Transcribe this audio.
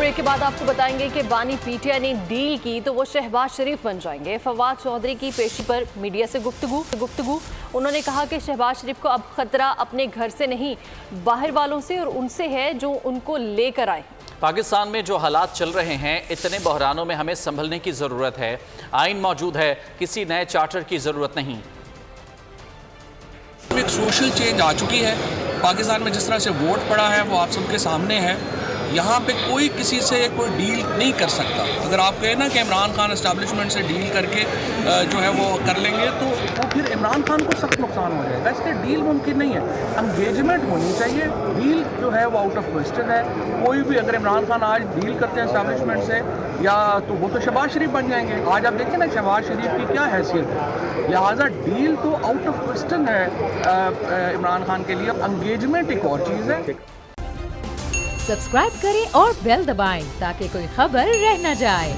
Break के बाद आपको बताएंगे कि बानी पीटीआई ने डील की तो वो शहबाज शरीफ बन जाएंगे। फवाद चौधरी की पेशी पर मीडिया से गुफ्तगू उन्होंने कहा कि शहबाज शरीफ को अब खतरा अपने घर से नहीं बाहर वालों से और उनसे है जो उनको लेकर आए। पाकिस्तान में जो हालात चल रहे हैं, इतने बहरानों में हमें संभलने की ज़रूरत है। आइन मौजूद है, किसी नए चार्टर की ज़रूरत नहीं। एक सोशल चेंज आ चुकी है पाकिस्तान में। जिस तरह से वोट पड़ा है वो आप सबके सामने है। यहाँ पे कोई किसी से कोई डील नहीं कर सकता। अगर आप कहें ना कि इमरान खान एस्टैब्लिशमेंट से डील करके जो है वो कर लेंगे तो वो फिर इमरान खान को सख्त नुकसान हो जाएगा। इसलिए डील मुमकिन नहीं है, एंगेजमेंट होनी चाहिए। डील जो है वो आउट ऑफ क्वेश्चन है। कोई भी अगर इमरान खान आज डील करते हैं एस्टैब्लिशमेंट से या तो वो तो शहबाज शरीफ बन जाएंगे। आज आप देखें ना शहबाज शरीफ की क्या हैसियत है, लिहाजा डील तो आउट ऑफ क्वेश्चन है इमरान खान के लिए। अब एंगेजमेंट एक और चीज़ है। सब्सक्राइब करें और बेल दबाएं ताकि कोई खबर रह न जाए।